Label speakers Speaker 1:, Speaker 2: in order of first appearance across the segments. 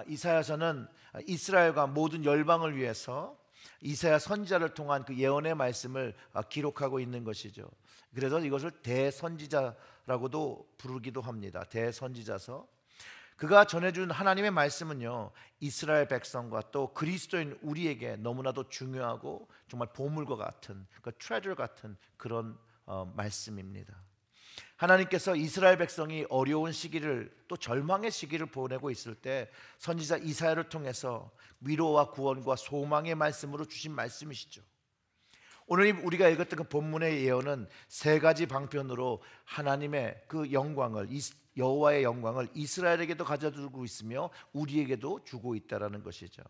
Speaker 1: 이사야서는 이스라엘과 모든 열방을 위해서 이사야 선지자를 통한 그 예언의 말씀을 기록하고 있는 것이죠. 그래서 이것을 대선지자라고도 부르기도 합니다. 대선지자서. 그가 전해준 하나님의 말씀은요, 이스라엘 백성과 또 그리스도인 우리에게 너무나도 중요하고 정말 보물과 같은, 그 트레저 같은 그런 말씀입니다. 하나님께서 이스라엘 백성이 어려운 시기를, 또 절망의 시기를 보내고 있을 때 선지자 이사야를 통해서 위로와 구원과 소망의 말씀으로 주신 말씀이시죠. 오늘 우리가 읽었던 그 본문의 예언은 세 가지 방편으로 하나님의 그 영광을, 여호와의 영광을 이스라엘에게도 가져두고 있으며 우리에게도 주고 있다라는 것이죠.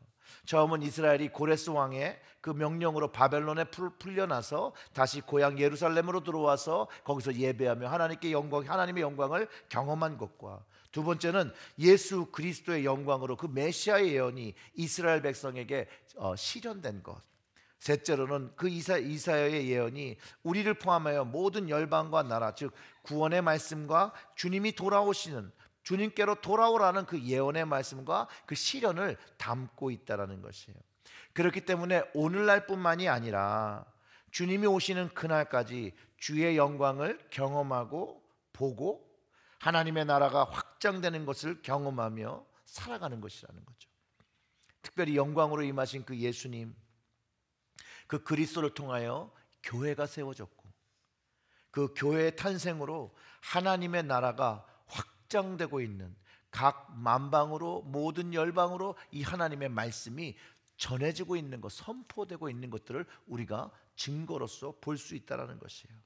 Speaker 1: 처음은 이스라엘이 고레스 왕의 그 명령으로 바벨론에 풀려나서 다시 고향 예루살렘으로 들어와서 거기서 예배하며 하나님의 영광을 경험한 것과, 두 번째는 예수 그리스도의 영광으로 그 메시아의 예언이 이스라엘 백성에게 실현된 것, 셋째로는 그 이사야의 예언이 우리를 포함하여 모든 열방과 나라, 즉 구원의 말씀과 주님께로 돌아오라는 그 예언의 말씀과 그 실현을 담고 있다라는 것이에요. 그렇기 때문에 오늘날뿐만이 아니라 주님이 오시는 그날까지 주의 영광을 경험하고 보고 하나님의 나라가 확장되는 것을 경험하며 살아가는 것이라는 거죠. 특별히 영광으로 임하신 그 예수님, 그 그리스도를 통하여 교회가 세워졌고, 그 교회의 탄생으로 하나님의 나라가 확장되고 있는, 각 만방으로 모든 열방으로 이 하나님의 말씀이 전해지고 있는 것, 선포되고 있는 것들을 우리가 증거로서 볼 수 있다는 것이에요.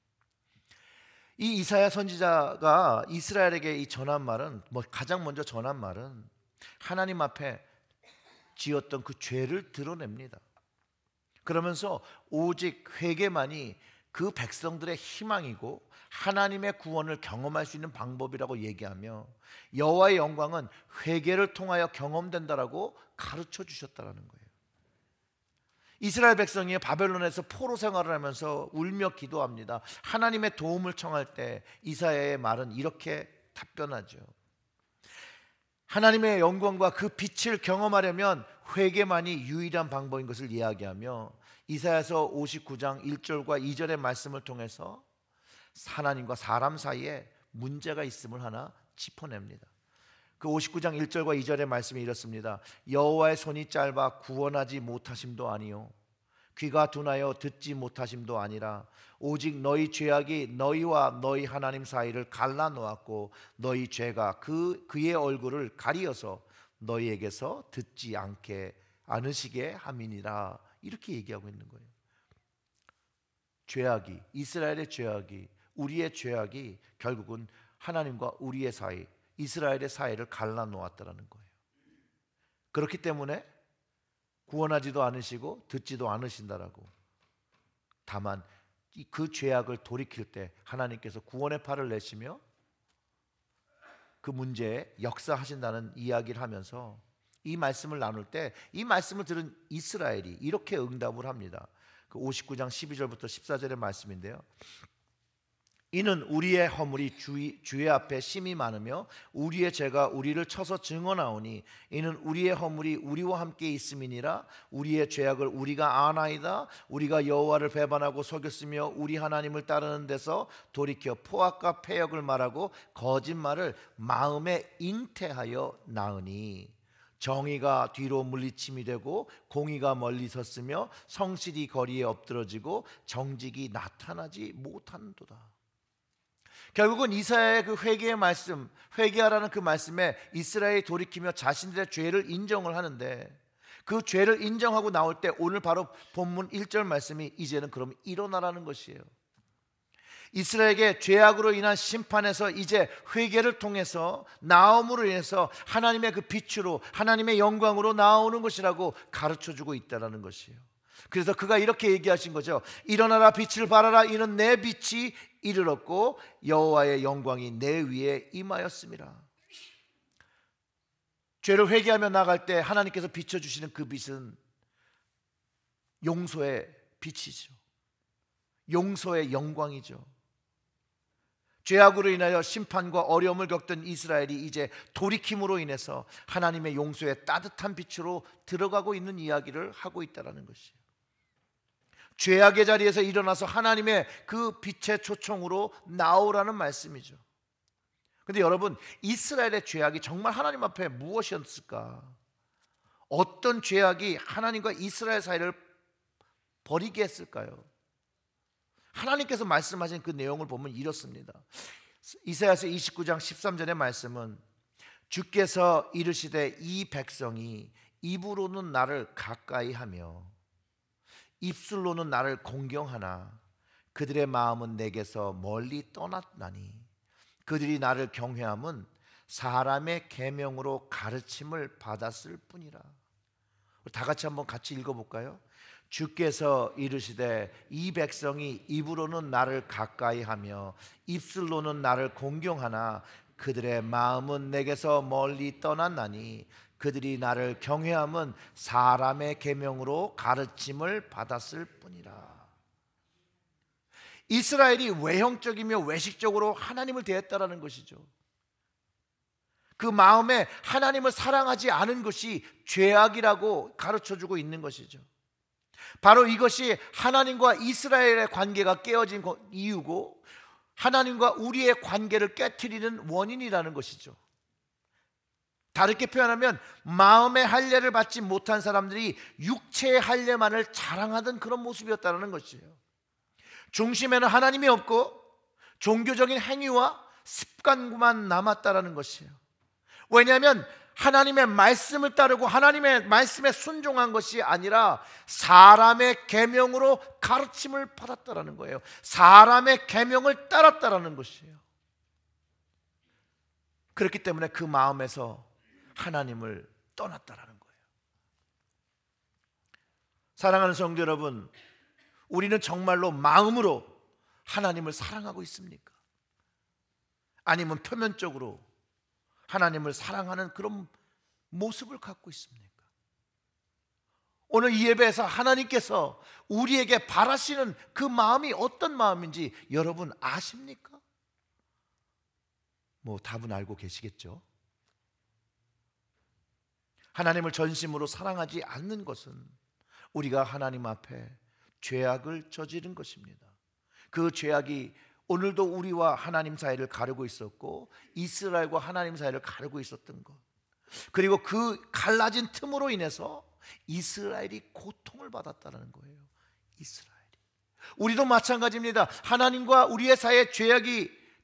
Speaker 1: 이 이사야 선지자가 이스라엘에게 이 전한 말은, 가장 먼저 전한 말은 하나님 앞에 지었던 그 죄를 드러냅니다. 그러면서 오직 회개만이 그 백성들의 희망이고 하나님의 구원을 경험할 수 있는 방법이라고 얘기하며, 여호와의 영광은 회개를 통하여 경험된다라고 가르쳐 주셨다는 거예요. 이스라엘 백성이 바벨론에서 포로 생활을 하면서 울며 기도합니다. 하나님의 도움을 청할 때 이사야의 말은 이렇게 답변하죠. 하나님의 영광과 그 빛을 경험하려면 회개만이 유일한 방법인 것을 이야기하며, 이사야서 59장 1절과 2절의 말씀을 통해서 하나님과 사람 사이에 문제가 있음을 하나 짚어냅니다. 그 59장 1절과 2절의 말씀이 이렇습니다. 여호와의 손이 짧아 구원하지 못하심도 아니요 귀가 둔하여 듣지 못하심도 아니라 오직 너희 죄악이 너희와 너희 하나님 사이를 갈라놓았고 너희 죄가 그의 얼굴을 가리어서 너희에게서 듣지 않으시게 함이니라. 이렇게 얘기하고 있는 거예요. 죄악이, 이스라엘의 죄악이, 우리의 죄악이 결국은 하나님과 우리의 사이, 이스라엘의 사이를 갈라놓았다는 거예요. 그렇기 때문에 구원하지도 않으시고 듣지도 않으신다라고. 다만 그 죄악을 돌이킬 때 하나님께서 구원의 팔을 내시며 그 문제에 역사하신다는 이야기를 하면서 이 말씀을 나눌 때 이 말씀을 들은 이스라엘이 이렇게 응답을 합니다. 그 59장 12절부터 14절의 말씀인데요. 이는 우리의 허물이 주의 앞에 심히 많으며 우리의 죄가 우리를 쳐서 증언하오니 이는 우리의 허물이 우리와 함께 있음이니라. 우리의 죄악을 우리가 아나이다. 우리가 여호와를 배반하고 속였으며 우리 하나님을 따르는 데서 돌이켜 포악과 패역을 말하고 거짓말을 마음에 잉태하여 나으니 정의가 뒤로 물리침이 되고 공의가 멀리 섰으며 성실이 거리에 엎드러지고 정직이 나타나지 못한도다. 결국은 이사야의 그 회개의 말씀, 회개하라는 그 말씀에 이스라엘이 돌이키며 자신들의 죄를 인정을 하는데, 그 죄를 인정하고 나올 때 오늘 바로 본문 1절 말씀이 이제는 그럼 일어나라는 것이에요. 이스라엘에게 죄악으로 인한 심판에서 이제 회개를 통해서 나옴으로 인해서 하나님의 그 빛으로 하나님의 영광으로 나오는 것이라고 가르쳐주고 있다는 것이에요. 그래서 그가 이렇게 얘기하신 거죠. 일어나라, 빛을 발하라. 이는 내 빛이 이르렀고 여호와의 영광이 내 위에 임하였음이라. 죄를 회개하며 나갈 때 하나님께서 비춰주시는 그 빛은 용서의 빛이죠. 용서의 영광이죠. 죄악으로 인하여 심판과 어려움을 겪던 이스라엘이 이제 돌이킴으로 인해서 하나님의 용서의 따뜻한 빛으로 들어가고 있는 이야기를 하고 있다는 것이에요. 죄악의 자리에서 일어나서 하나님의 그 빛의 초청으로 나오라는 말씀이죠. 그런데 여러분, 이스라엘의 죄악이 정말 하나님 앞에 무엇이었을까? 어떤 죄악이 하나님과 이스라엘 사이를 버리게 했을까요? 하나님께서 말씀하신 그 내용을 보면 이렇습니다. 이사야서 29장 13절의 말씀은 주께서 이르시되 이 백성이 입으로는 나를 가까이 하며 입술로는 나를 공경하나 그들의 마음은 내게서 멀리 떠났나니 그들이 나를 경외함은 사람의 계명으로 가르침을 받았을 뿐이라. 다 같이 한번 같이 읽어볼까요? 주께서 이르시되 이 백성이 입으로는 나를 가까이 하며 입술로는 나를 공경하나 그들의 마음은 내게서 멀리 떠났나니 그들이 나를 경외함은 사람의 계명으로 가르침을 받았을 뿐이라. 이스라엘이 외형적이며 외식적으로 하나님을 대했다라는 것이죠. 그 마음에 하나님을 사랑하지 않은 것이 죄악이라고 가르쳐주고 있는 것이죠. 바로 이것이 하나님과 이스라엘의 관계가 깨어진 이유고 하나님과 우리의 관계를 깨트리는 원인이라는 것이죠. 다르게 표현하면 마음의 할례를 받지 못한 사람들이 육체의 할례만을 자랑하던 그런 모습이었다는 것이에요. 중심에는 하나님이 없고 종교적인 행위와 습관만 남았다는 것이에요. 왜냐하면 하나님의 말씀을 따르고 하나님의 말씀에 순종한 것이 아니라 사람의 계명으로 가르침을 받았다라는 거예요. 사람의 계명을 따랐다라는 것이에요. 그렇기 때문에 그 마음에서 하나님을 떠났다라는 거예요. 사랑하는 성도 여러분, 우리는 정말로 마음으로 하나님을 사랑하고 있습니까? 아니면 표면적으로 하나님을 사랑하는 그런 모습을 갖고 있습니까? 오늘 이 예배에서 하나님께서 우리에게 바라시는 그 마음이 어떤 마음인지 여러분 아십니까? 답은 알고 계시겠죠? 하나님을 전심으로 사랑하지 않는 것은 우리가 하나님 앞에 죄악을 저지른 것입니다. 그 죄악이 오늘도 우리와 하나님 사이를 가르고 있었고 이스라엘과 하나님 사이를 가르고 있었던 것, 그리고 그 갈라진 틈으로 인해서 이스라엘이 고통을 받았다는 거예요. 이스라엘이. 우리도 마찬가지입니다. 하나님과 우리의 사이에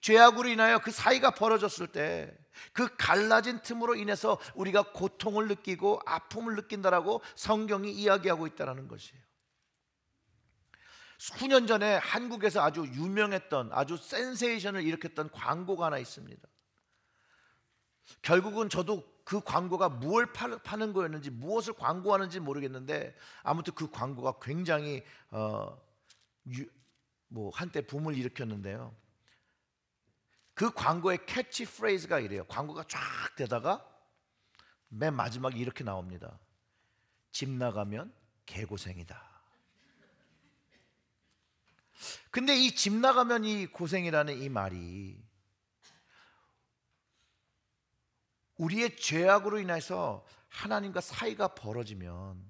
Speaker 1: 죄악으로 인하여 그 사이가 벌어졌을 때 그 갈라진 틈으로 인해서 우리가 고통을 느끼고 아픔을 느낀다라고 성경이 이야기하고 있다는 것이에요. 수년 전에 한국에서 아주 유명했던, 아주 센세이션을 일으켰던 광고가 하나 있습니다. 결국은 저도 그 광고가 무엇을 파는 거였는지, 무엇을 광고하는지 모르겠는데 아무튼 그 광고가 굉장히 한때 붐을 일으켰는데요. 그 광고의 캐치 프레이즈가 이래요. 광고가 쫙 되다가 맨 마지막에 이렇게 나옵니다. 집 나가면 개고생이다. 근데 이 집 나가면 이 고생이라는 이 말이 우리의 죄악으로 인해서 하나님과 사이가 벌어지면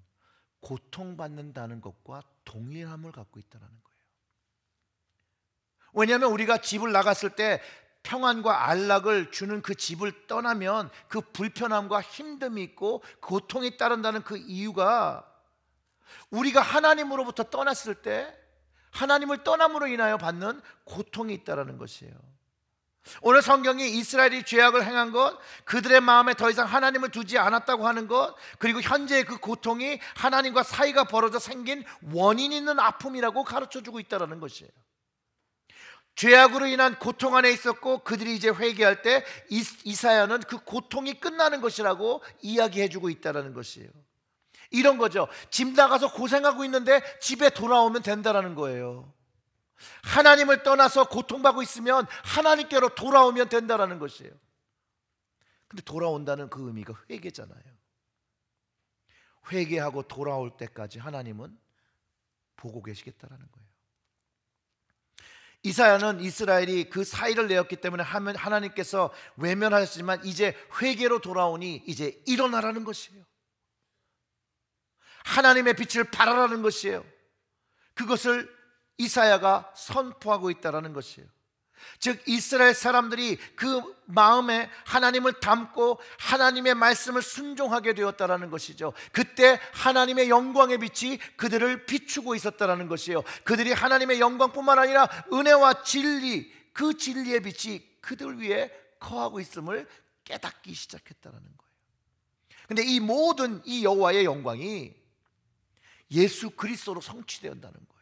Speaker 1: 고통받는다는 것과 동일함을 갖고 있다는 거예요. 왜냐하면 우리가 집을 나갔을 때 평안과 안락을 주는 그 집을 떠나면 그 불편함과 힘듦이 있고 고통이 따른다는 그 이유가 우리가 하나님으로부터 떠났을 때 하나님을 떠남으로 인하여 받는 고통이 있다는 것이에요. 오늘 성경이 이스라엘이 죄악을 행한 것, 그들의 마음에 더 이상 하나님을 두지 않았다고 하는 것, 그리고 현재의 그 고통이 하나님과 사이가 벌어져 생긴 원인 있는 아픔이라고 가르쳐주고 있다는 것이에요. 죄악으로 인한 고통 안에 있었고 그들이 이제 회개할 때 이사야는 그 고통이 끝나는 것이라고 이야기해주고 있다는 것이에요. 이런 거죠. 집 나가서 고생하고 있는데 집에 돌아오면 된다는 거예요. 하나님을 떠나서 고통받고 있으면 하나님께로 돌아오면 된다는 것이에요. 근데 돌아온다는 그 의미가 회개잖아요. 회개하고 돌아올 때까지 하나님은 보고 계시겠다는 거예요. 이사야는 이스라엘이 그 사의를 내었기 때문에 하나님께서 외면하셨지만 이제 회개로 돌아오니 이제 일어나라는 것이에요. 하나님의 빛을 발하라는 것이에요. 그것을 이사야가 선포하고 있다는 것이에요. 즉 이스라엘 사람들이 그 마음에 하나님을 담고 하나님의 말씀을 순종하게 되었다는 것이죠. 그때 하나님의 영광의 빛이 그들을 비추고 있었다는 것이에요. 그들이 하나님의 영광뿐만 아니라 은혜와 진리, 그 진리의 빛이 그들 위에 거하고 있음을 깨닫기 시작했다는 거예요. 근데 이 모든 이 여호와의 영광이 예수 그리스도로 성취되었다는 거예요.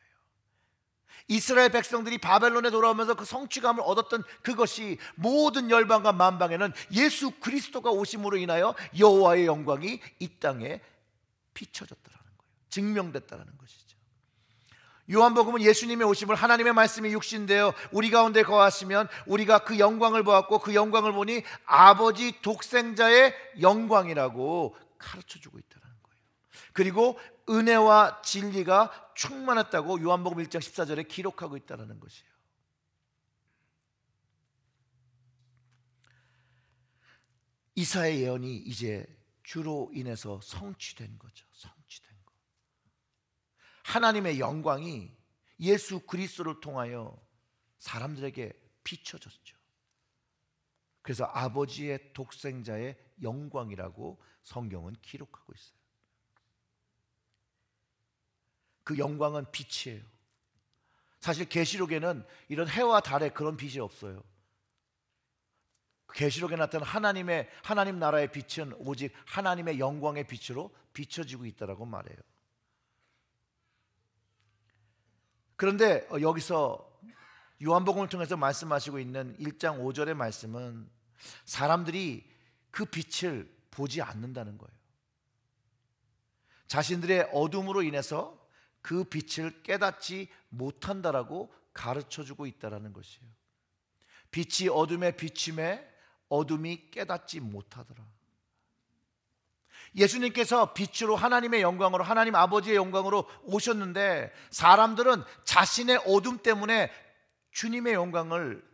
Speaker 1: 이스라엘 백성들이 바벨론에 돌아오면서 그 성취감을 얻었던 그것이 모든 열방과 만방에는 예수 그리스도가 오심으로 인하여 여호와의 영광이 이 땅에 비춰졌다는 거예요. 증명됐다는 것이죠. 요한복음은 예수님의 오심을 하나님의 말씀이 육신되어 우리 가운데 거하시면 우리가 그 영광을 보았고 그 영광을 보니 아버지 독생자의 영광이라고 가르쳐주고 있다는 거예요. 그리고 은혜와 진리가 충만했다고 요한복음 1장 14절에 기록하고 있다는 것이에요. 이사야의 예언이 이제 주로 인해서 성취된 거죠. 성취된 거. 하나님의 영광이 예수 그리스도를 통하여 사람들에게 비춰졌죠. 그래서 아버지의 독생자의 영광이라고 성경은 기록하고 있어요. 그 영광은 빛이에요. 사실 계시록에는 이런 해와 달에 그런 빛이 없어요. 계시록에 나타난 하나님 나라의 빛은 오직 하나님의 영광의 빛으로 비춰지고 있다라고 말해요. 그런데 여기서 요한복음을 통해서 말씀하시고 있는 1장 5절의 말씀은 사람들이 그 빛을 보지 않는다는 거예요. 자신들의 어둠으로 인해서 그 빛을 깨닫지 못한다라고 가르쳐주고 있다는 것이에요. 빛이 어둠에 비침에 어둠이 깨닫지 못하더라. 예수님께서 빛으로 하나님의 영광으로 하나님 아버지의 영광으로 오셨는데 사람들은 자신의 어둠 때문에 주님의 영광을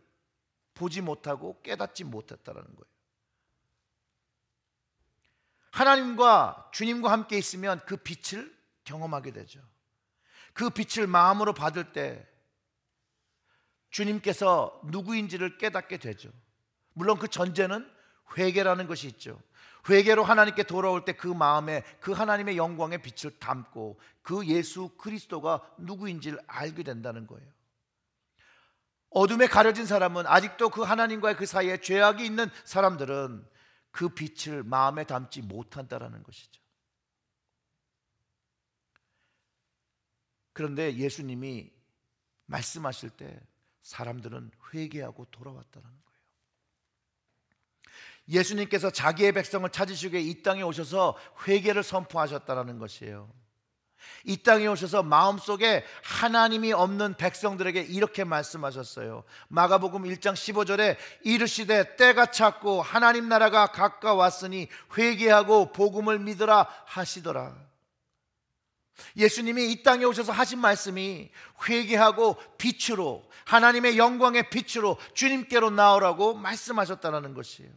Speaker 1: 보지 못하고 깨닫지 못했다는 거예요. 하나님과 주님과 함께 있으면 그 빛을 경험하게 되죠. 그 빛을 마음으로 받을 때 주님께서 누구인지를 깨닫게 되죠. 물론 그 전제는 회개라는 것이 있죠. 회개로 하나님께 돌아올 때 그 마음에 그 하나님의 영광의 빛을 담고 그 예수 그리스도가 누구인지를 알게 된다는 거예요. 어둠에 가려진 사람은 아직도 그 하나님과의 그 사이에 죄악이 있는 사람들은 그 빛을 마음에 담지 못한다는 것이죠. 그런데 예수님이 말씀하실 때 사람들은 회개하고 돌아왔다는 거예요. 예수님께서 자기의 백성을 찾으시기 위해 이 땅에 오셔서 회개를 선포하셨다는 것이에요. 이 땅에 오셔서 마음속에 하나님이 없는 백성들에게 이렇게 말씀하셨어요. 마가복음 1장 15절에 이르시되 때가 찼고 하나님 나라가 가까웠으니 회개하고 복음을 믿으라 하시더라. 예수님이 이 땅에 오셔서 하신 말씀이 회개하고 빛으로 하나님의 영광의 빛으로 주님께로 나오라고 말씀하셨다는 것이에요.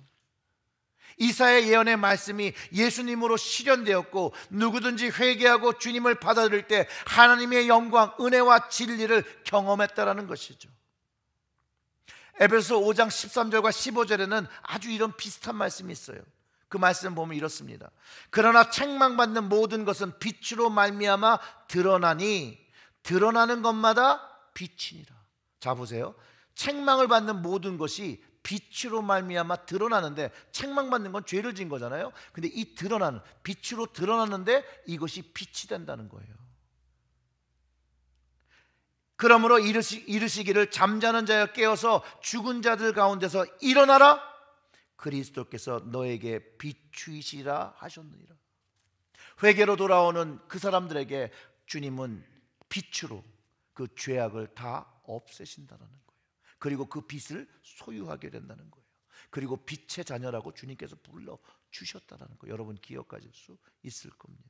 Speaker 1: 이사야의 예언의 말씀이 예수님으로 실현되었고 누구든지 회개하고 주님을 받아들일 때 하나님의 영광, 은혜와 진리를 경험했다는 것이죠. 에베소서 5장 13절과 15절에는 아주 이런 비슷한 말씀이 있어요. 그 말씀 보면 이렇습니다. 그러나 책망받는 모든 것은 빛으로 말미암아 드러나니 드러나는 것마다 빛이니라. 자 보세요. 책망을 받는 모든 것이 빛으로 말미암아 드러나는데 책망받는 건 죄를 지은 거잖아요. 근데 이 드러나는 빛으로 드러나는데 이것이 빛이 된다는 거예요. 그러므로 이르시기를 잠자는 자여 깨어서 죽은 자들 가운데서 일어나라. 그리스도께서 너에게 비추이시라 하셨느니라. 회개로 돌아오는 그 사람들에게 주님은 빛으로 그 죄악을 다 없애신다는 거예요. 그리고 그 빛을 소유하게 된다는 거예요. 그리고 빛의 자녀라고 주님께서 불러 주셨다는 거예요. 여러분 기억하실 수 있을 겁니다.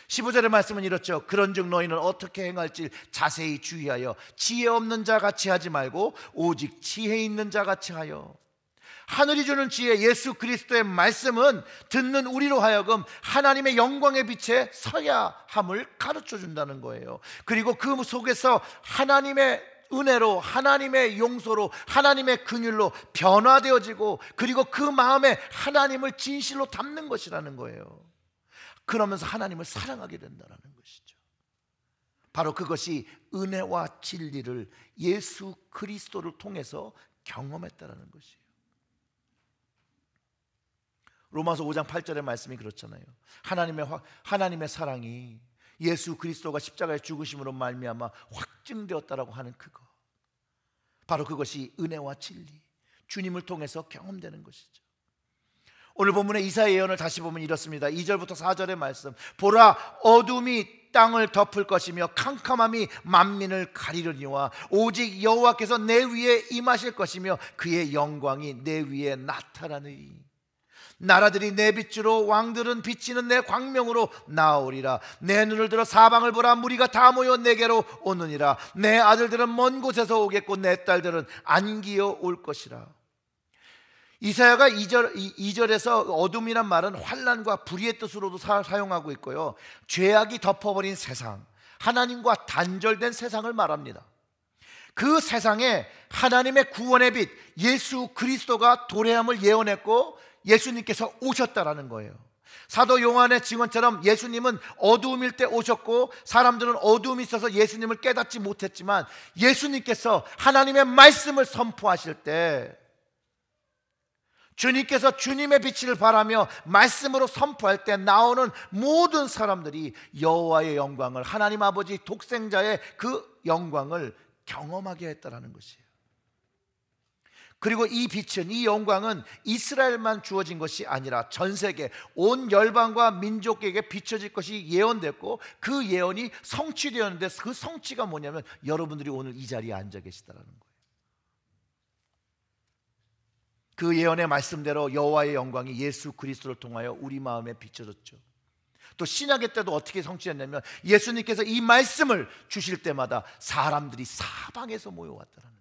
Speaker 1: 15절의 말씀은 이렇죠. 그런즉 너희는 어떻게 행할지 자세히 주의하여 지혜 없는 자 같이 하지 말고 오직 지혜 있는 자 같이 하여. 하늘이 주는 지혜 예수 그리스도의 말씀은 듣는 우리로 하여금 하나님의 영광의 빛에 서야 함을 가르쳐 준다는 거예요. 그리고 그 속에서 하나님의 은혜로, 하나님의 용서로, 하나님의 긍휼로 변화되어지고, 그리고 그 마음에 하나님을 진실로 담는 것이라는 거예요. 그러면서 하나님을 사랑하게 된다는 것이죠. 바로 그것이 은혜와 진리를 예수 그리스도를 통해서 경험했다는 것이에요. 로마서 5장 8절의 말씀이 그렇잖아요. 하나님의 사랑이 예수 그리스도가 십자가에 죽으심으로 말미암아 확증되었다라고 하는 그거, 바로 그것이 은혜와 진리, 주님을 통해서 경험되는 것이죠. 오늘 본문의 이사야 예언을 다시 보면 이렇습니다. 2절부터 4절의 말씀. 보라, 어둠이 땅을 덮을 것이며 캄캄함이 만민을 가리려니와 오직 여호와께서 내 위에 임하실 것이며 그의 영광이 내 위에 나타나느니 나라들이 내 빛으로 왕들은 비치는 내 광명으로 나오리라. 내 눈을 들어 사방을 보라. 무리가 다 모여 내게로 오느니라. 내 아들들은 먼 곳에서 오겠고 내 딸들은 안기어 올 것이라. 이사야가 2절에서 어둠이란 말은 환난과 불의의 뜻으로도 사용하고 있고요, 죄악이 덮어버린 세상, 하나님과 단절된 세상을 말합니다. 그 세상에 하나님의 구원의 빛 예수 그리스도가 도래함을 예언했고 예수님께서 오셨다라는 거예요. 사도 요한의 증언처럼 예수님은 어두움일 때 오셨고 사람들은 어두움이 있어서 예수님을 깨닫지 못했지만 예수님께서 하나님의 말씀을 선포하실 때, 주님께서 주님의 빛을 바라며 말씀으로 선포할 때 나오는 모든 사람들이 여호와의 영광을, 하나님 아버지 독생자의 그 영광을 경험하게 했다라는 것이에요. 그리고 이 빛은, 이 영광은 이스라엘만 주어진 것이 아니라 전 세계 온 열방과 민족에게 비춰질 것이 예언됐고 그 예언이 성취되었는데, 그 성취가 뭐냐면 여러분들이 오늘 이 자리에 앉아 계시다라는 거예요. 그 예언의 말씀대로 여호와의 영광이 예수 그리스도를 통하여 우리 마음에 비춰졌죠. 또 신약의 때도 어떻게 성취했냐면 예수님께서 이 말씀을 주실 때마다 사람들이 사방에서 모여왔다는 거예요.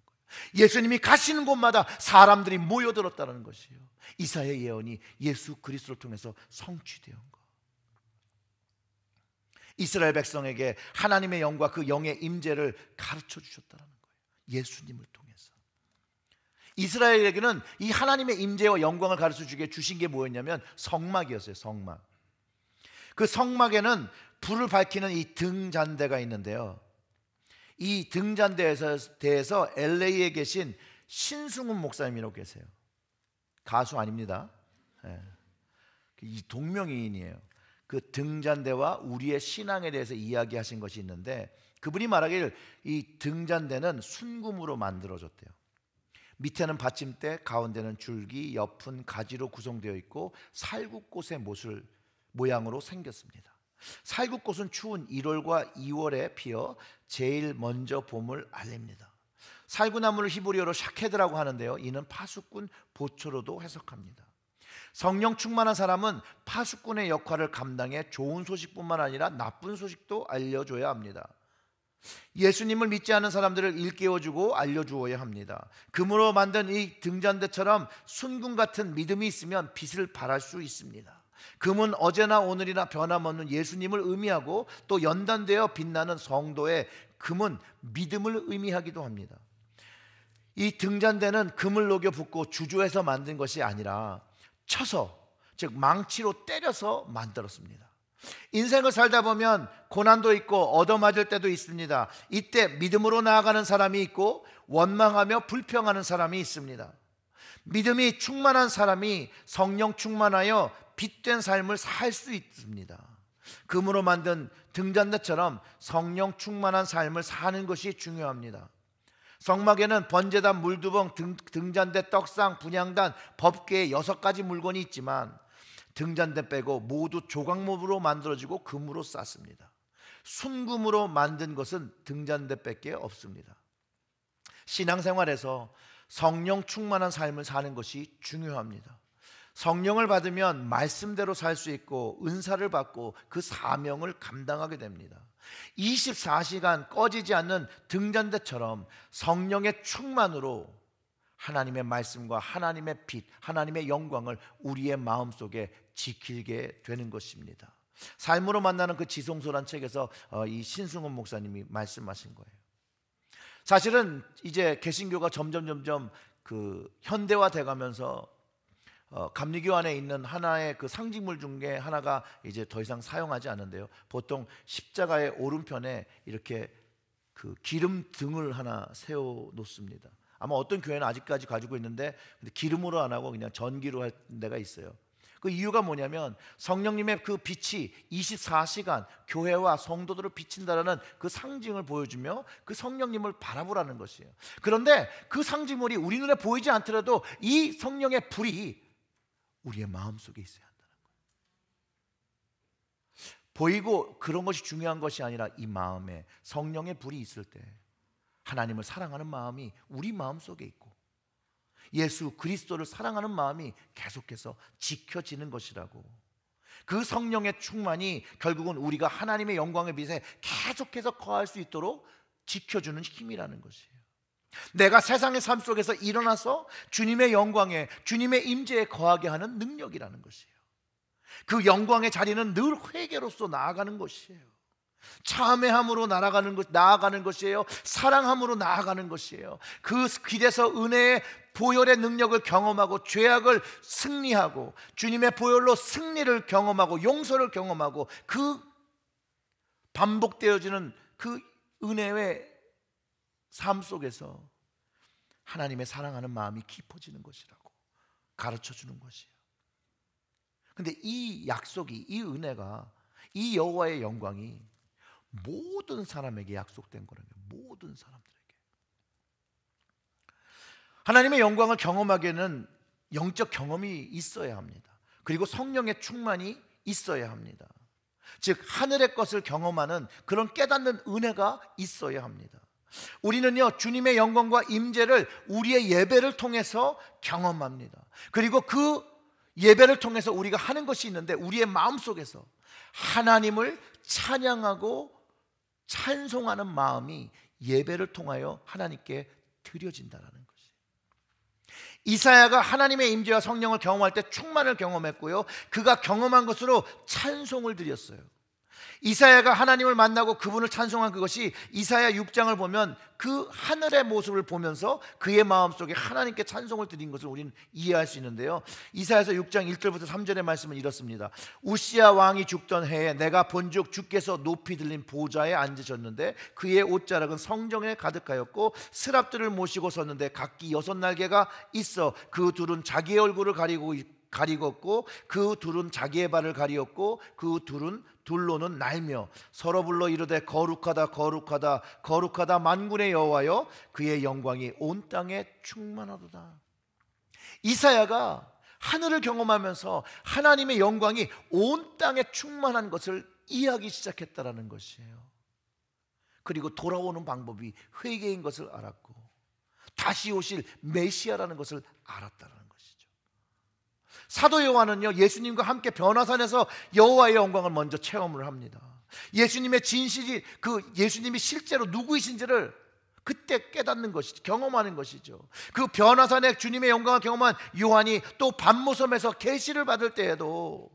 Speaker 1: 예수님이 가시는 곳마다 사람들이 모여들었다는 것이에요. 이사야의 예언이 예수 그리스도를 통해서 성취되는 것. 이스라엘 백성에게 하나님의 영과 그 영의 임재를 가르쳐 주셨다는 거예요. 예수님을 통해서. 이스라엘에게는 이 하나님의 임재와 영광을 가르쳐 주게 주신 게 뭐였냐면 성막이었어요. 성막. 그 성막에는 불을 밝히는 이 등잔대가 있는데요, 이 등잔대에 대해서 LA에 계신 신승훈 목사님이라고 계세요. 가수 아닙니다. 이 동명이인이에요. 그 등잔대와 우리의 신앙에 대해서 이야기하신 것이 있는데, 그분이 말하기를 이 등잔대는 순금으로 만들어졌대요. 밑에는 받침대, 가운데는 줄기, 옆은 가지로 구성되어 있고 살구꽃의 모양으로 생겼습니다. 살구꽃은 추운 1월과 2월에 피어 제일 먼저 봄을 알립니다. 살구나무를 히브리어로 샤케드라고 하는데요, 이는 파수꾼, 보초로도 해석합니다. 성령 충만한 사람은 파수꾼의 역할을 감당해 좋은 소식뿐만 아니라 나쁜 소식도 알려줘야 합니다. 예수님을 믿지 않는 사람들을 일깨워주고 알려주어야 합니다. 금으로 만든 이 등잔대처럼 순금 같은 믿음이 있으면 빛을 발할 수 있습니다. 금은 어제나 오늘이나 변함없는 예수님을 의미하고 또 연단되어 빛나는 성도의 금은 믿음을 의미하기도 합니다. 이 등잔대는 금을 녹여 붓고 주조해서 만든 것이 아니라 쳐서, 즉 망치로 때려서 만들었습니다. 인생을 살다 보면 고난도 있고 얻어맞을 때도 있습니다. 이때 믿음으로 나아가는 사람이 있고 원망하며 불평하는 사람이 있습니다. 믿음이 충만한 사람이 성령 충만하여 빛된 삶을 살 수 있습니다. 금으로 만든 등잔대처럼 성령 충만한 삶을 사는 것이 중요합니다. 성막에는 번제단, 물두봉, 등잔대, 떡상, 분향단, 법궤 6가지 물건이 있지만 등잔대 빼고 모두 조각목으로 만들어지고 금으로 쌌습니다. 순금으로 만든 것은 등잔대밖에 없습니다. 신앙생활에서 성령 충만한 삶을 사는 것이 중요합니다. 성령을 받으면 말씀대로 살 수 있고 은사를 받고 그 사명을 감당하게 됩니다. 24시간 꺼지지 않는 등잔대처럼 성령의 충만으로 하나님의 말씀과 하나님의 빛, 하나님의 영광을 우리의 마음속에 지키게 되는 것입니다. 삶으로 만나는 그 지성소란 책에서 이 신승훈 목사님이 말씀하신 거예요. 사실은 이제 개신교가 점점 그 현대화돼 가면서 감리교 안에 있는 하나의 그 상징물 중에 하나가 이제 더 이상 사용하지 않는데요. 보통 십자가의 오른편에 이렇게 그 기름 등을 하나 세워 놓습니다. 아마 어떤 교회는 아직까지 가지고 있는데 근데 기름으로 안 하고 그냥 전기로 할 데가 있어요. 그 이유가 뭐냐면 성령님의 그 빛이 24시간 교회와 성도들을 비친다라는 그 상징을 보여주며 그 성령님을 바라보라는 것이에요. 그런데 그 상징물이 우리 눈에 보이지 않더라도 이 성령의 불이 우리의 마음속에 있어야 한다는 거예요. 보이고 그런 것이 중요한 것이 아니라 이 마음에 성령의 불이 있을 때 하나님을 사랑하는 마음이 우리 마음속에 있고 예수 그리스도를 사랑하는 마음이 계속해서 지켜지는 것이라고. 그 성령의 충만이 결국은 우리가 하나님의 영광의 빛에 계속해서 거할 수 있도록 지켜주는 힘이라는 것이에요. 내가 세상의 삶 속에서 일어나서 주님의 영광에, 주님의 임재에 거하게 하는 능력이라는 것이에요. 그 영광의 자리는 늘 회개로서 나아가는 것이에요. 참회함으로 나아가는 것이에요. 사랑함으로 나아가는 것이에요. 그 길에서 은혜의 보혈의 능력을 경험하고 죄악을 승리하고 주님의 보혈로 승리를 경험하고 용서를 경험하고 그 반복되어지는 그 은혜의 삶 속에서 하나님의 사랑하는 마음이 깊어지는 것이라고 가르쳐주는 것이에요. 근데 이 약속이, 이 은혜가, 이 여호와의 영광이 모든 사람에게 약속된 거라는 거예요. 모든 사람들에게. 하나님의 영광을 경험하기에는 영적 경험이 있어야 합니다. 그리고 성령의 충만이 있어야 합니다. 즉 하늘의 것을 경험하는 그런 깨닫는 은혜가 있어야 합니다. 우리는요 주님의 영광과 임재를 우리의 예배를 통해서 경험합니다. 그리고 그 예배를 통해서 우리가 하는 것이 있는데 우리의 마음속에서 하나님을 찬양하고 찬송하는 마음이 예배를 통하여 하나님께 드려진다는 것이에요. 이사야가 하나님의 임재와 성령을 경험할 때 충만을 경험했고요, 그가 경험한 것으로 찬송을 드렸어요. 이사야가 하나님을 만나고 그분을 찬송한 그것이 이사야 6장을 보면 그 하늘의 모습을 보면서 그의 마음속에 하나님께 찬송을 드린 것을 우리는 이해할 수 있는데요, 이사야서 6장 1절부터 3절의 말씀은 이렇습니다. 우시야 왕이 죽던 해에 내가 본즉 주께서 높이 들린 보좌에 앉으셨는데 그의 옷자락은 성정에 가득하였고 스랍들을 모시고 섰는데 각기 6날개가 있어 그 둘은 자기의 얼굴을 가리었고 그 둘은 자기의 발을 가리었고 그 둘은 둘로는 날며 서로 불러 이르되 거룩하다 거룩하다 거룩하다 만군의 여호와여 그의 영광이 온 땅에 충만하도다. 이사야가 하늘을 경험하면서 하나님의 영광이 온 땅에 충만한 것을 이해하기 시작했다라는 것이에요. 그리고 돌아오는 방법이 회개인 것을 알았고 다시 오실 메시아라는 것을 알았다라는 것이죠. 사도 요한은요 예수님과 함께 변화산에서 여호와의 영광을 먼저 체험을 합니다. 예수님의 진실이, 그 예수님이 실제로 누구이신지를 그때 깨닫는 것이죠. 경험하는 것이죠. 그 변화산에 주님의 영광을 경험한 요한이 또 밤모섬에서 계시를 받을 때에도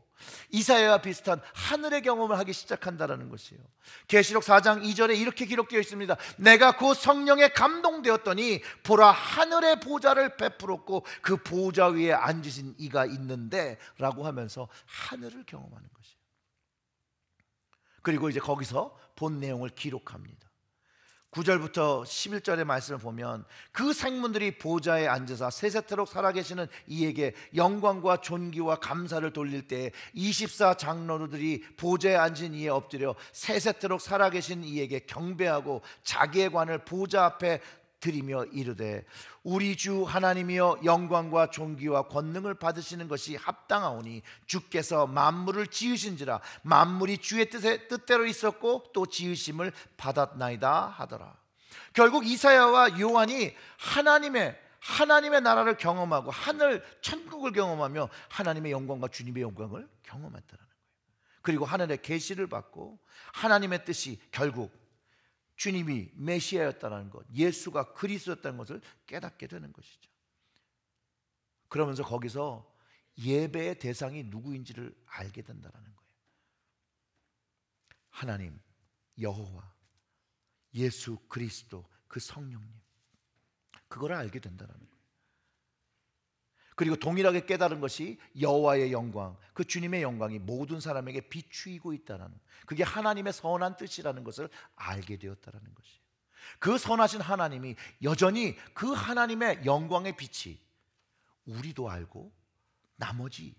Speaker 1: 이사야와 비슷한 하늘의 경험을 하기 시작한다는 것이에요. 계시록 4장 2절에 이렇게 기록되어 있습니다. 내가 그 성령에 감동되었더니 보라 하늘의 보좌를 베풀었고 그 보좌 위에 앉으신 이가 있는데 라고 하면서 하늘을 경험하는 것이에요. 그리고 이제 거기서 본 내용을 기록합니다. 9절부터 11절의 말씀을 보면 그 생문들이 보좌에 앉으사 세세토록 살아계시는 이에게 영광과 존귀와 감사를 돌릴 때 24 장로들이 보좌에 앉은 이에 엎드려 세세토록 살아계신 이에게 경배하고 자기의 관을 보좌 앞에 드리며 이르되 우리 주 하나님이여 영광과 존귀와 권능을 받으시는 것이 합당하오니 주께서 만물을 지으신지라 만물이 주의 뜻대로 있었고 또 지으심을 받았나이다 하더라. 결국 이사야와 요한이 하나님의 나라를 경험하고 하늘 천국을 경험하며 하나님의 영광과 주님의 영광을 경험했다는 거예요. 그리고 하늘의 계시를 받고 하나님의 뜻이 결국 주님이 메시아였다는 것, 예수가 그리스도였다는 것을 깨닫게 되는 것이죠. 그러면서 거기서 예배의 대상이 누구인지를 알게 된다는 거예요. 하나님, 여호와, 예수 그리스도, 그 성령님, 그걸 알게 된다는 거예요. 그리고 동일하게 깨달은 것이 여호와의 영광, 그 주님의 영광이 모든 사람에게 비추이고 있다는, 그게 하나님의 선한 뜻이라는 것을 알게 되었다는 것이에요. 그 선하신 하나님이 여전히 그 하나님의 영광의 빛이 우리도 알고 나머지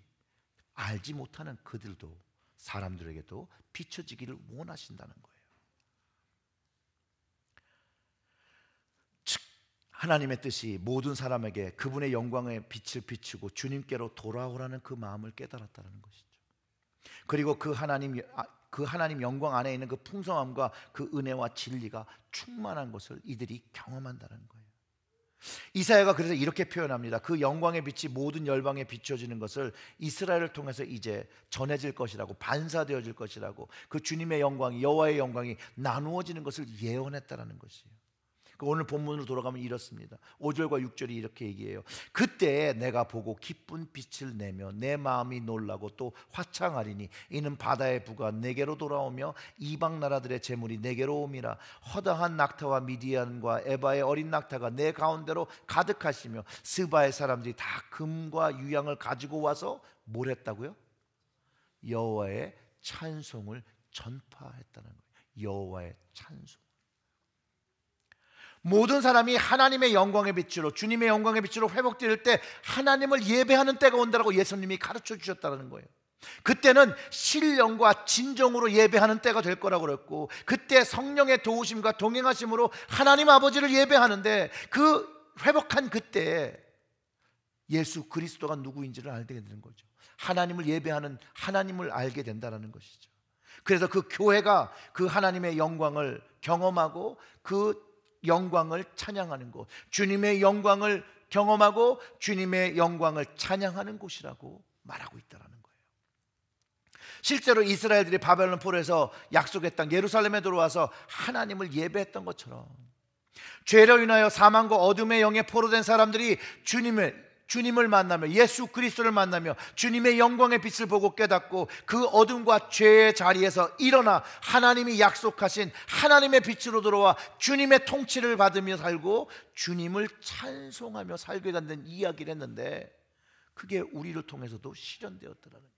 Speaker 1: 알지 못하는 그들도, 사람들에게도 비춰지기를 원하신다는 거예요. 즉 하나님의 뜻이 모든 사람에게 그분의 영광의 빛을 비추고 주님께로 돌아오라는 그 마음을 깨달았다는 것이죠. 그리고 그 하나님 영광 안에 있는 그 풍성함과 그 은혜와 진리가 충만한 것을 이들이 경험한다는 거예요. 이사야가 그래서 이렇게 표현합니다. 그 영광의 빛이 모든 열방에 비춰지는 것을 이스라엘을 통해서 이제 전해질 것이라고, 반사되어질 것이라고, 그 주님의 영광이, 여호와의 영광이 나누어지는 것을 예언했다는 것이에요. 오늘 본문으로 돌아가면 이렇습니다. 5절과 6절이 이렇게 얘기해요. 그때 내가 보고 기쁜 빛을 내며 내 마음이 놀라고 또 화창하리니 이는 바다의 부가 내게로 돌아오며 이방 나라들의 재물이 내게로 옴이라. 허다한 낙타와 미디안과 에바의 어린 낙타가 내 가운데로 가득하시며 스바의 사람들이 다 금과 유향을 가지고 와서 뭘 했다고요? 여호와의 찬송을 전파했다는 거예요. 여호와의 찬송. 모든 사람이 하나님의 영광의 빛으로, 주님의 영광의 빛으로 회복될 때 하나님을 예배하는 때가 온다라고 예수님이 가르쳐 주셨다는 거예요. 그때는 신령과 진정으로 예배하는 때가 될 거라고 그랬고, 그때 성령의 도우심과 동행하심으로 하나님 아버지를 예배하는데, 그 회복한 그때 예수 그리스도가 누구인지를 알게 되는 거죠. 하나님을 예배하는 하나님을 알게 된다는 것이죠. 그래서 그 교회가 그 하나님의 영광을 경험하고 그 영광을 찬양하는 곳, 주님의 영광을 경험하고 주님의 영광을 찬양하는 곳이라고 말하고 있다는 거예요. 실제로 이스라엘들이 바벨론 포로에서 약속의 땅 예루살렘에 들어와서 하나님을 예배했던 것처럼, 죄로 인하여 사망과 어둠의 영에 포로된 사람들이 주님을 만나며, 예수 그리스도를 만나며 주님의 영광의 빛을 보고 깨닫고 그 어둠과 죄의 자리에서 일어나 하나님이 약속하신 하나님의 빛으로 들어와 주님의 통치를 받으며 살고 주님을 찬송하며 살게 된다는 이야기를 했는데, 그게 우리를 통해서도 실현되었더라는 거예요.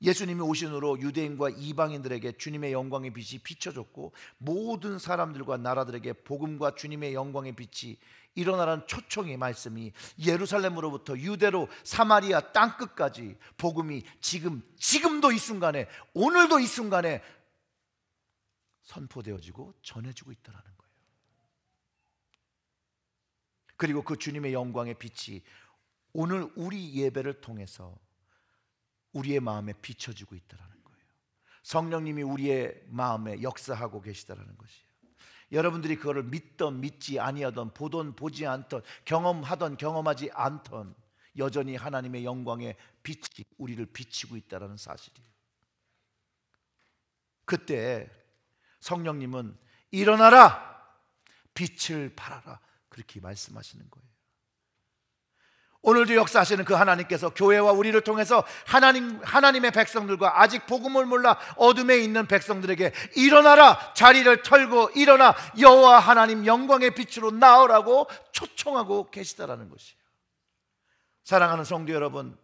Speaker 1: 예수님이 오신 후로 유대인과 이방인들에게 주님의 영광의 빛이 비춰졌고, 모든 사람들과 나라들에게 복음과 주님의 영광의 빛이 일어나라는 초청의 말씀이 예루살렘으로부터 유대로 사마리아 땅끝까지 복음이 지금도 이 순간에, 오늘도 이 순간에 선포되어지고 전해지고 있다는 거예요. 그리고 그 주님의 영광의 빛이 오늘 우리 예배를 통해서 우리의 마음에 비춰지고 있다는 거예요. 성령님이 우리의 마음에 역사하고 계시다는 것이에요. 여러분들이 그거를 믿던 믿지 아니하던, 보던 보지 않던, 경험하던 경험하지 않던, 여전히 하나님의 영광의 빛이 우리를 비치고 있다는 사실이에요. 그때 성령님은 일어나라, 빛을 발하라, 그렇게 말씀하시는 거예요. 오늘도 역사하시는 그 하나님께서 교회와 우리를 통해서 하나님의 백성들과 아직 복음을 몰라 어둠에 있는 백성들에게 일어나라, 자리를 털고 일어나 여호와 하나님 영광의 빛으로 나오라고 초청하고 계시다라는 것이에요. 사랑하는 성도 여러분,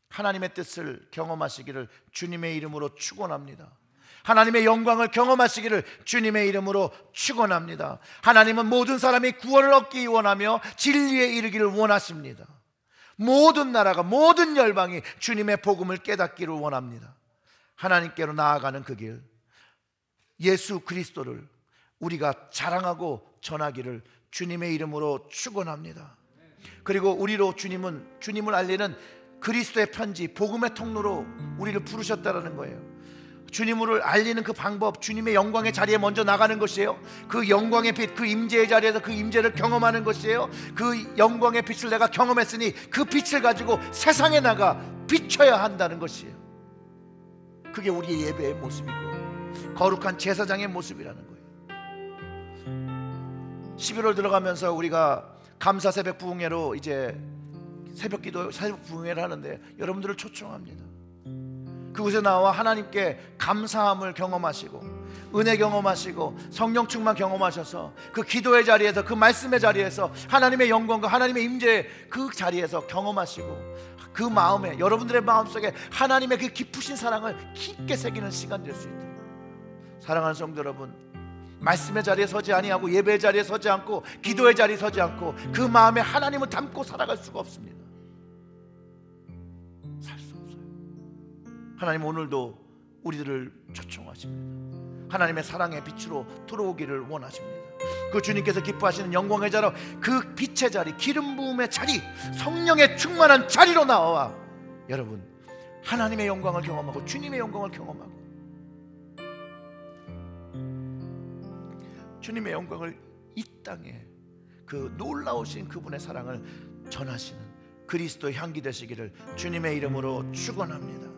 Speaker 1: 하나님의 뜻을 경험하시기를 주님의 이름으로 축원합니다. 하나님의 영광을 경험하시기를 주님의 이름으로 축원합니다. 하나님은 모든 사람이 구원을 얻기 원하며 진리에 이르기를 원하십니다. 모든 나라가, 모든 열방이 주님의 복음을 깨닫기를 원합니다. 하나님께로 나아가는 그 길, 예수 그리스도를 우리가 자랑하고 전하기를 주님의 이름으로 축원합니다. 그리고 우리로 주님을 알리는 그리스도의 편지, 복음의 통로로 우리를 부르셨다라는 거예요. 주님을 알리는 그 방법, 주님의 영광의 자리에 먼저 나가는 것이에요. 그 영광의 빛, 그 임재의 자리에서 그 임재를 경험하는 것이에요. 그 영광의 빛을 내가 경험했으니 그 빛을 가지고 세상에 나가 비춰야 한다는 것이에요. 그게 우리의 예배의 모습이고 거룩한 제사장의 모습이라는 거예요. 11월 들어가면서 우리가 감사 새벽 부흥회로 이제 새벽 기도, 새벽 부흥회를 하는데 여러분들을 초청합니다. 그곳에 나와 하나님께 감사함을 경험하시고 은혜 경험하시고 성령 충만 경험하셔서 그 기도의 자리에서, 그 말씀의 자리에서 하나님의 영광과 하나님의 임재 그 자리에서 경험하시고 그 마음에, 여러분들의 마음속에 하나님의 그 깊으신 사랑을 깊게 새기는 시간 될 수 있도록. 사랑하는 성도 여러분, 말씀의 자리에 서지 아니하고 예배의 자리에 서지 않고 기도의 자리에 서지 않고 그 마음에 하나님을 담고 살아갈 수가 없습니다. 살 수 없어요. 하나님 오늘도 우리들을 초청하십니다. 하나님의 사랑의 빛으로 들어오기를 원하십니다. 그 주님께서 기뻐하시는 영광의 자로, 그 빛의 자리, 기름 부음의 자리, 성령의 충만한 자리로 나와 여러분 하나님의 영광을 경험하고 주님의 영광을 경험하고 주님의 영광을 이 땅에 그 놀라우신 그분의 사랑을 전하시는 그리스도의 향기 되시기를 주님의 이름으로 축원합니다.